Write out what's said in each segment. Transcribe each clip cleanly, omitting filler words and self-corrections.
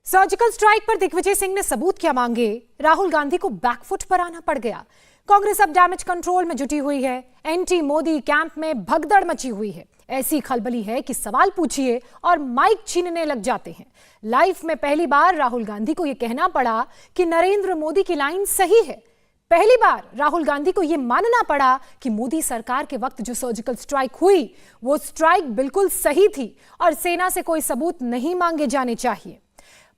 Surgical strike पर दिग्विजय सिंह ने सबूत क्या मांगे। राहुल गांधी को बैकफुट पर आना पड़ गया। कांग्रेस अब डैमेज कंट्रोल में जुटी हुई है। एंटी मोदी कैंप में भगदड़ मची हुई है। ऐसी खलबली है कि सवाल पूछिए और माइक छीनने लग जाते हैं। लाइफ में पहली बार राहुल गांधी को यह कहना पड़ा कि नरेंद्र मोदी की लाइन सही है। पहली बार राहुल गांधी को यह मानना पड़ा कि मोदी सरकार के वक्त जो सर्जिकल स्ट्राइक हुई वो स्ट्राइक बिल्कुल सही थी और सेना से कोई सबूत नहीं मांगे जाने चाहिए।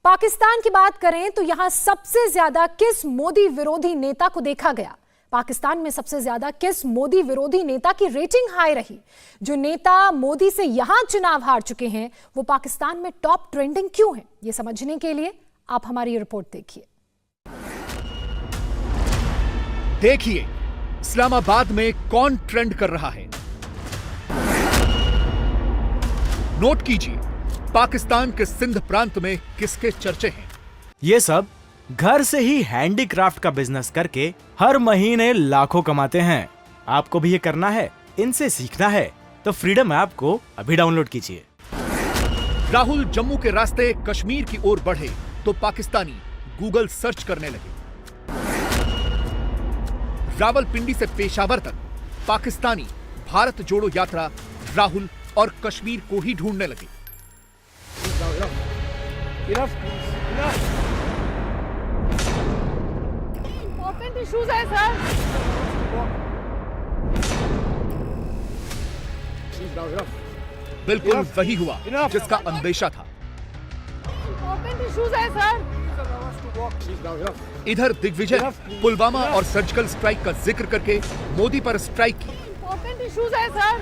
पाकिस्तान की बात करें तो यहां सबसे ज्यादा किस मोदी विरोधी नेता को देखा गया। पाकिस्तान में सबसे ज्यादा किस मोदी विरोधी नेता की रेटिंग हाई रही। जो नेता मोदी से यहां चुनाव हार चुके हैं वो पाकिस्तान में टॉप ट्रेंडिंग क्यों है, यह समझने के लिए आप हमारी रिपोर्ट देखिए। देखिए इस्लामाबाद में कौन ट्रेंड कर रहा है। नोट कीजिए पाकिस्तान के सिंध प्रांत में किसके चर्चे हैं। ये सब घर से ही हैंडीक्राफ्ट का बिजनेस करके हर महीने लाखों कमाते हैं। आपको भी ये करना है, इनसे सीखना है तो फ्रीडम ऐप को अभी डाउनलोड कीजिए। राहुल जम्मू के रास्ते कश्मीर की ओर बढ़े तो पाकिस्तानी गूगल सर्च करने लगे। रावलपिंडी से पेशावर तक पाकिस्तानी भारत जोड़ो यात्रा राहुल और कश्मीर को ही ढूंढने लगे। Important issues है सर। बिल्कुल वही हुआ जिसका अंदेशा था। Important issues है सर। इधर दिग्विजय पुलवामा और सर्जिकल स्ट्राइक का जिक्र करके मोदी पर स्ट्राइक की। Important issues है सर।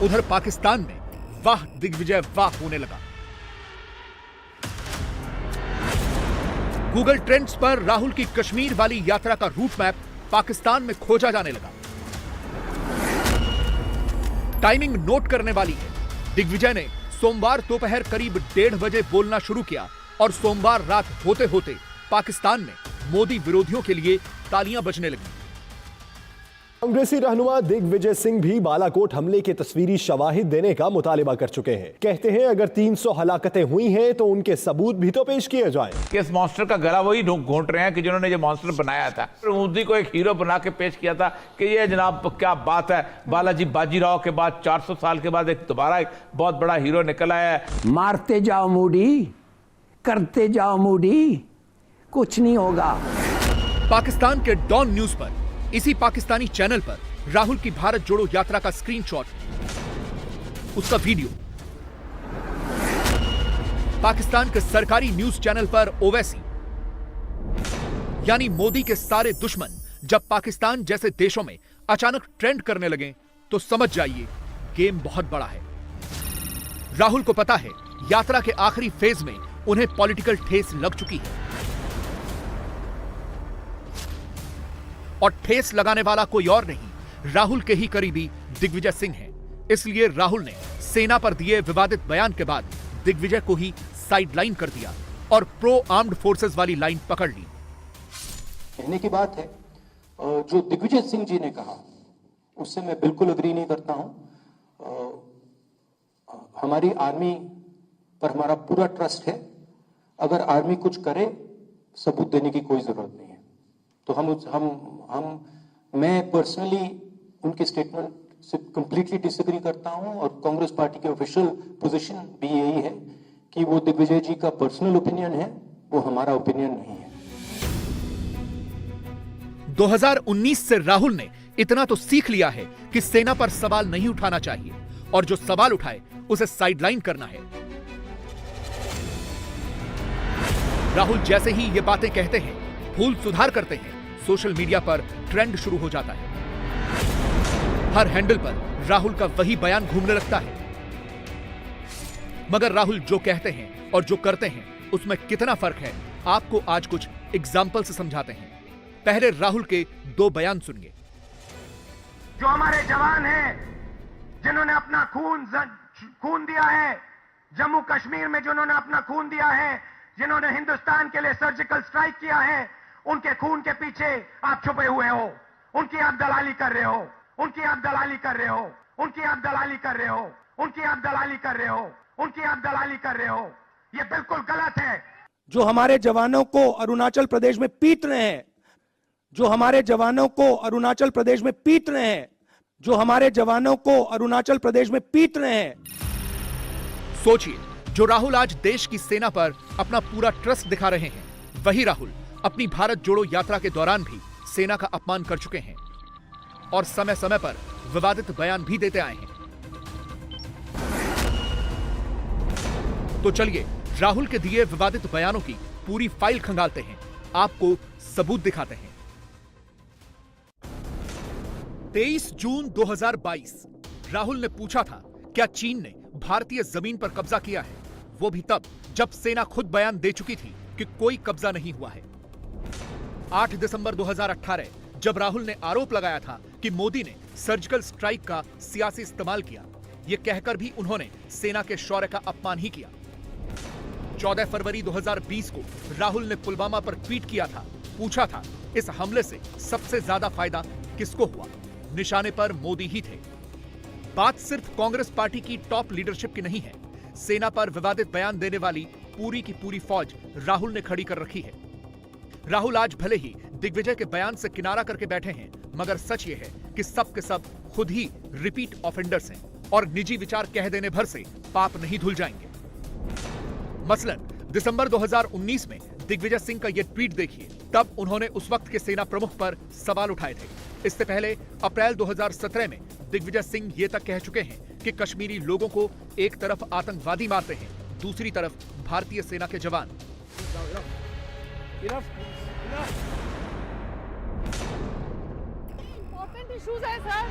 उधर पाकिस्तान में वाह दिग्विजय वाह होने लगा। गूगल ट्रेंड्स पर राहुल की कश्मीर वाली यात्रा का रूट मैप पाकिस्तान में खोजा जाने लगा। टाइमिंग नोट करने वाली है। दिग्विजय ने सोमवार दोपहर करीब 1:30 बजे बोलना शुरू किया और सोमवार रात होते होते पाकिस्तान में मोदी विरोधियों के लिए तालियां बजने लगी। कांग्रेसी रहनुमा दिग्विजय सिंह भी बालाकोट हमले के तस्वीरी शवाहिद देने का मुतालिबा कर चुके हैं। कहते हैं अगर 300 हलाकतें हुई हैं तो उनके सबूत भी तो पेश किए जाएं। इस मॉन्स्टर का गला वही घोंट रहे हैं कि जिन्होंने ये मॉन्स्टर बनाया था। मोदी को एक हीरो बना के पेश किया था कि ये जनाब क्या बात है, बालाजी बाजीराव के बाद 400 साल के बाद एक दोबारा एक बहुत बड़ा हीरो निकल आया है। मारते जाओ मोदी, करते जाओ मोदी, कुछ नहीं होगा। पाकिस्तान के डॉन न्यूज पर इसी पाकिस्तानी चैनल पर राहुल की भारत जोड़ो यात्रा का स्क्रीनशॉट, उसका वीडियो। पाकिस्तान के सरकारी न्यूज चैनल पर ओवैसी यानी मोदी के सारे दुश्मन जब पाकिस्तान जैसे देशों में अचानक ट्रेंड करने लगे तो समझ जाइए गेम बहुत बड़ा है। राहुल को पता है यात्रा के आखिरी फेज में उन्हें पॉलिटिकल ठेस लग चुकी है और ठेस लगाने वाला कोई और नहीं राहुल के ही करीबी दिग्विजय सिंह हैं। इसलिए राहुल ने सेना पर दिए विवादित बयान के बाद दिग्विजय को ही साइडलाइन कर दिया और प्रो आर्म्ड फोर्सेस वाली लाइन पकड़ ली। कहने की बात है जो दिग्विजय सिंह जी ने कहा उससे मैं बिल्कुल अग्री नहीं करता हूं। हमारी आर्मी पर हमारा पूरा ट्रस्ट है। अगर आर्मी कुछ करे सबूत देने की कोई जरूरत नहीं है। तो मैं पर्सनली उनके स्टेटमेंट से कंप्लीटली डिसएग्री करता हूं और कांग्रेस पार्टी की ऑफिशियल पोजीशन भी यही है कि वो दिग्विजय जी का पर्सनल ओपिनियन है, वो हमारा ओपिनियन नहीं है। 2019 से राहुल ने इतना तो सीख लिया है कि सेना पर सवाल नहीं उठाना चाहिए और जो सवाल उठाए उसे साइडलाइन करना है। राहुल जैसे ही ये बातें कहते हैं, भूल सुधार करते हैं, सोशल मीडिया पर ट्रेंड शुरू हो जाता है। हर हैंडल पर राहुल का वही बयान घूमने लगता है। मगर राहुल जो कहते हैं और जो करते हैं उसमें कितना फर्क है, आपको आज कुछ एग्जाम्पल से समझाते हैं। पहले राहुल के 2 बयान सुनिए। जो हमारे जवान हैं जिन्होंने अपना खून दिया है, जम्मू कश्मीर में जिन्होंने अपना खून दिया है, जिन्होंने हिंदुस्तान के लिए सर्जिकल स्ट्राइक किया है, उनके खून के पीछे आप छुपे हुए हो, उनकी आप दलाली कर रहे हो, उनकी आप दलाली कर रहे हो। उनकी आप दलाली कर रहे हो, उनकी आप दलाली कर रहे हो, उनकी आप दलाली कर रहे हो। ये बिल्कुल गलत है। जो हमारे जवानों को अरुणाचल प्रदेश में पीट रहे हैं, जो हमारे जवानों को अरुणाचल प्रदेश में पीट रहे हैं, जो हमारे जवानों को अरुणाचल प्रदेश में पीट रहे हैं। सोचिए, जो राहुल आज देश की सेना पर अपना पूरा ट्रस्ट दिखा रहे हैं, वही राहुल अपनी भारत जोड़ो यात्रा के दौरान भी सेना का अपमान कर चुके हैं और समय समय पर विवादित बयान भी देते आए हैं। तो चलिए राहुल के दिए विवादित बयानों की पूरी फाइल खंगालते हैं, आपको सबूत दिखाते हैं। 23 जून 2022 राहुल ने पूछा था, क्या चीन ने भारतीय जमीन पर कब्जा किया है? वो भी तब जब सेना खुद बयान दे चुकी थी कि कोई कब्जा नहीं हुआ है। 8 दिसंबर 2018 जब राहुल ने आरोप लगाया था कि मोदी ने सर्जिकल स्ट्राइक का सियासी इस्तेमाल किया, ये कहकर भी उन्होंने सेना के शौर्य का अपमान ही किया। 14 फरवरी 2020 को राहुल ने पुलवामा पर ट्वीट किया था, पूछा था इस हमले से सबसे ज्यादा फायदा किसको हुआ? निशाने पर मोदी ही थे। बात सिर्फ कांग्रेस पार्टी की टॉप लीडरशिप की नहीं है, सेना पर विवादित बयान देने वाली पूरी की पूरी फौज राहुल ने खड़ी कर रखी है। राहुल आज भले ही दिग्विजय के बयान से किनारा करके बैठे हैं, मगर सच ये है कि सब के सब खुद ही रिपीट ऑफेंडर्स हैं और निजी विचार कह देने भर से पाप नहीं धुल जाएंगे। मसलन दिसंबर 2019 में दिग्विजय सिंह का यह ट्वीट देखिए, तब उन्होंने उस वक्त के सेना प्रमुख पर सवाल उठाए थे। इससे पहले अप्रैल 2017 में दिग्विजय सिंह ये तक कह चुके हैं कि कश्मीरी लोगों को एक तरफ आतंकवादी मारते हैं, दूसरी तरफ भारतीय सेना के जवान। इम्पोर्टेंट इश्यूज है सर।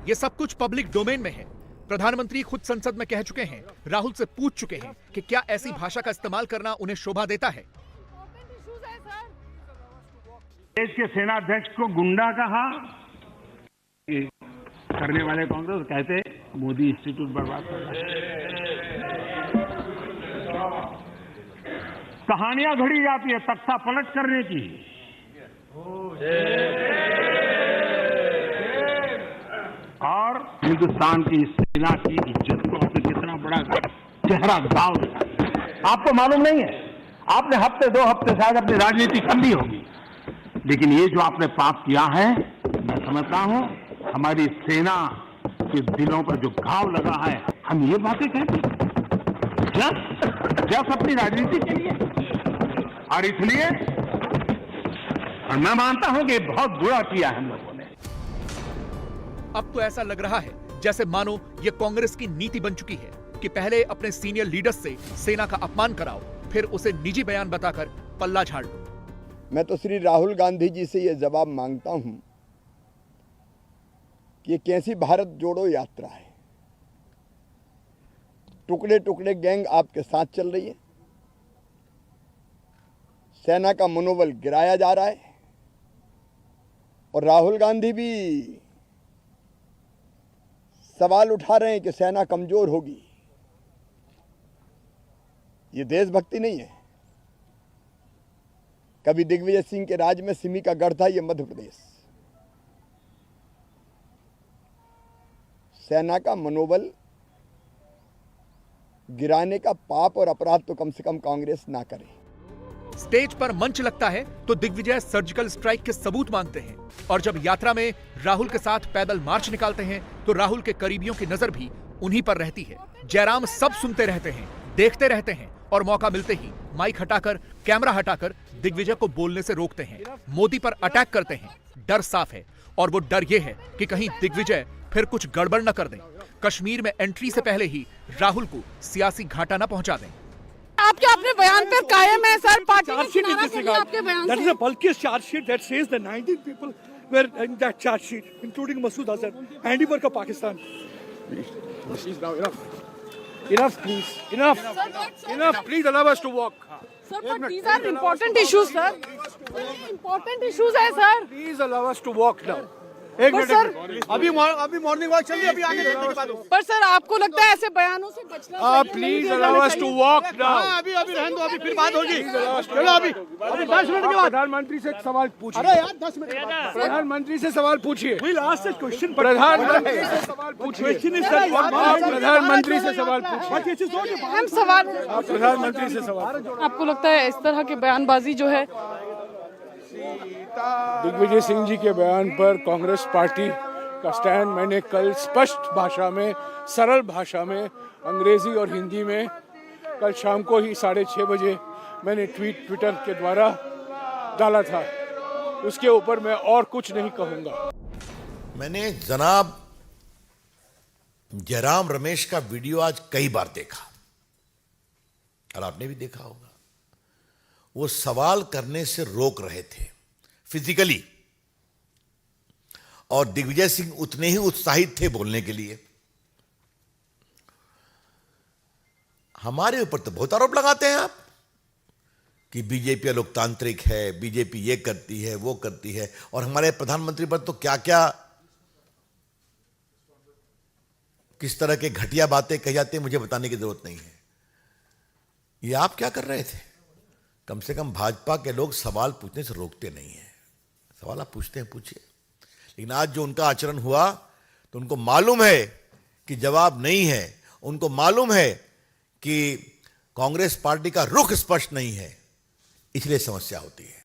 ये सब कुछ पब्लिक डोमेन में है। प्रधानमंत्री खुद संसद में कह चुके हैं, राहुल से पूछ चुके हैं कि क्या ऐसी भाषा का इस्तेमाल करना उन्हें शोभा देता है। इम्पोर्टेंट इश्यूज है सर। देश के सेनाध्यक्ष को गुंडा कहा करने वाले कांग्रेस कहते मोदी इंस्टीट्यूट बर्बाद कर रहा है। कहानियां घड़ी जाती है तख्ता पलट करने की। और हिंदुस्तान की सेना की इज्जत को आपने कितना बड़ा चेहरा दाव दिया। आपको मालूम नहीं है, आपने हफ्ते 2 हफ्ते शायद अपनी राजनीति कर ली होगी, लेकिन ये जो आपने पाप किया है, मैं समझता हूं हमारी सेना के दिलों पर जो घाव लगा है, हम ये बातें कहते जस्ट अपनी राजनीति के लिए, और इसलिए और मैं मानता हूं कि बहुत बुरा किया है हम लोगों ने। अब तो ऐसा लग रहा है जैसे मानो ये कांग्रेस की नीति बन चुकी है कि पहले अपने सीनियर लीडर्स से सेना का अपमान कराओ, फिर उसे निजी बयान बताकर पल्ला झाड़ लो। मैं तो श्री राहुल गांधी जी से यह जवाब मांगता हूं कि ये कैसी भारत जोड़ो यात्रा है। टुकड़े टुकड़े गैंग आपके साथ चल रही है, सेना का मनोबल गिराया जा रहा है, और राहुल गांधी भी सवाल उठा रहे हैं कि सेना कमजोर होगी। ये देशभक्ति नहीं है। कभी दिग्विजय सिंह के राज में सिमी का गढ़ था, ये मध्य प्रदेश। सेना का मनोबल गिराने का पाप और अपराध तो कम से कम कांग्रेस ना करे। स्टेज पर मंच लगता है तो दिग्विजय सर्जिकल स्ट्राइक के सबूत मांगते हैं, और जब यात्रा में राहुल के साथ पैदल मार्च निकालते हैं तो राहुल के करीबियों की नजर भी उन्हीं पर रहती है। जयराम सब सुनते रहते हैं, देखते रहते हैं, और मौका मिलते ही माइक हटाकर, कैमरा हटाकर दिग्विजय को बोलने से रोकते हैं। मोदी पर अटैक करते हैं। डर साफ है, और वो डर ये है कि कहीं दिग्विजय फिर कुछ गड़बड़ न कर दें, कश्मीर में एंट्री से पहले ही राहुल को सियासी घाटा न पहुंचा दें। आपके अपने बयान पर कायम है सर, पार्टी ने किनारा कर लिया आपके बयान That से। is the bulkiest charge sheet that says the 19 people were in that charge sheet, including Masood Azhar, handiwork of Pakistan. Please now, enough, please, enough, enough. Please allow us to walk. Sir, but these are important issues, sir. Important issues है sir. Please allow us to walk now. एक minute अभी morning walk चल रही है, अभी आगे चलने की बात हो। पर सर आपको लगता है ऐसे बयानों से बचना चाहिए? Please allow us to walk now. अभी रहने दो, अभी फिर बात होगी। चलो अभी 10 मिनट के बाद प्रधानमंत्री से एक सवाल पूछिए। अरे यार 10 मिनट के बाद प्रधानमंत्री से सवाल पूछिए। क्वेश्चन प्रधानमंत्री से सवाल पूछिए। प्रधानमंत्री से सवाल पूछिए। हम सवाल प्रधानमंत्री से सवाल। आपको लगता है इस तरह की बयानबाजी जो है दिग्विजय सिंह जी के बयान पर कांग्रेस पार्टी का स्टैंड मैंने कल स्पष्ट भाषा में, सरल भाषा में, अंग्रेजी और हिंदी में कल शाम को ही 6:30 बजे मैंने ट्विटर के द्वारा डाला था। उसके ऊपर मैं और कुछ नहीं कहूंगा। मैंने जनाब जयराम रमेश का वीडियो आज कई बार देखा और आपने भी देखा होगा। वो सवाल करने से रोक रहे थे फिजिकली, और दिग्विजय सिंह उतने ही उत्साहित थे बोलने के लिए। हमारे ऊपर तो बहुत आरोप लगाते हैं आप कि बीजेपी लोकतांत्रिक है, बीजेपी ये करती है, वो करती है, और हमारे प्रधानमंत्री पर तो क्या क्या किस तरह के घटिया बातें कही जाती हैं मुझे बताने की जरूरत नहीं है। ये आप क्या कर रहे थे? कम से कम भाजपा के लोग सवाल पूछने से रोकते नहीं हैं। सवाल आप पूछते हैं, पूछिए। लेकिन आज जो उनका आचरण हुआ तो उनको मालूम है कि जवाब नहीं है, उनको मालूम है कि कांग्रेस पार्टी का रुख स्पष्ट नहीं है, इसलिए समस्या होती है।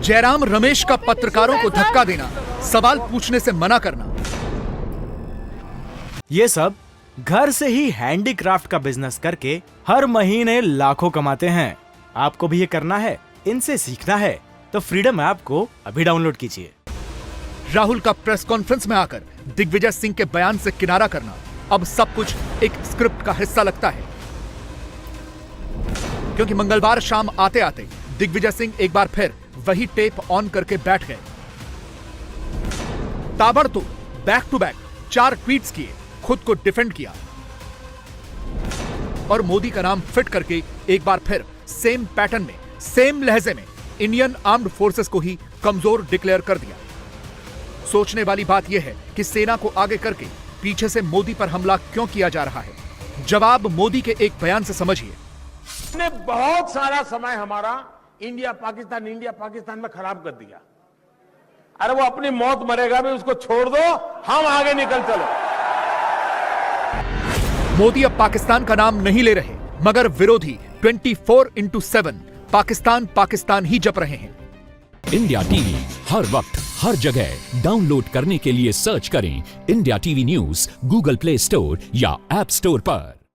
जयराम रमेश का पत्रकारों को धक्का देना, सवाल पूछने से मना करना, ये सब घर से ही हैंडीक्राफ्ट का बिजनेस करके हर महीने लाखों कमाते हैं। आपको भी ये करना है, इनसे सीखना है तो फ्रीडम ऐप को अभी डाउनलोड कीजिए। राहुल का प्रेस कॉन्फ्रेंस में आकर दिग्विजय सिंह के बयान से किनारा करना अब सब कुछ एक स्क्रिप्ट का हिस्सा लगता है, क्योंकि मंगलवार शाम आते आते दिग्विजय सिंह एक बार फिर वही टेप ऑन करके बैठ गए। ताबड़तोड़ बैक टू बैक 4 ट्वीट्स किए, खुद को डिफेंड किया और मोदी का नाम फिट करके एक बार फिर सेम पैटर्न में, सेम लहजे में इंडियन आर्म्ड फोर्सेस को ही कमजोर डिक्लेयर कर दिया। सोचने वाली बात यह है कि सेना को आगे करके पीछे से मोदी पर हमला क्यों किया जा रहा है? जवाब मोदी के एक बयान से समझिए। ने बहुत सारा समय हमारा इंडिया पाकिस्तान में खराब कर दिया। अरे वो अपनी मौत मरेगा भी, उसको छोड़ दो, हम आगे निकल चलो। मोदी अब पाकिस्तान का नाम नहीं ले रहे, मगर विरोधी 24/7 पाकिस्तान ही जप रहे हैं। इंडिया टीवी हर वक्त हर जगह डाउनलोड करने के लिए सर्च करें India TV news Google play store या ऐप स्टोर पर।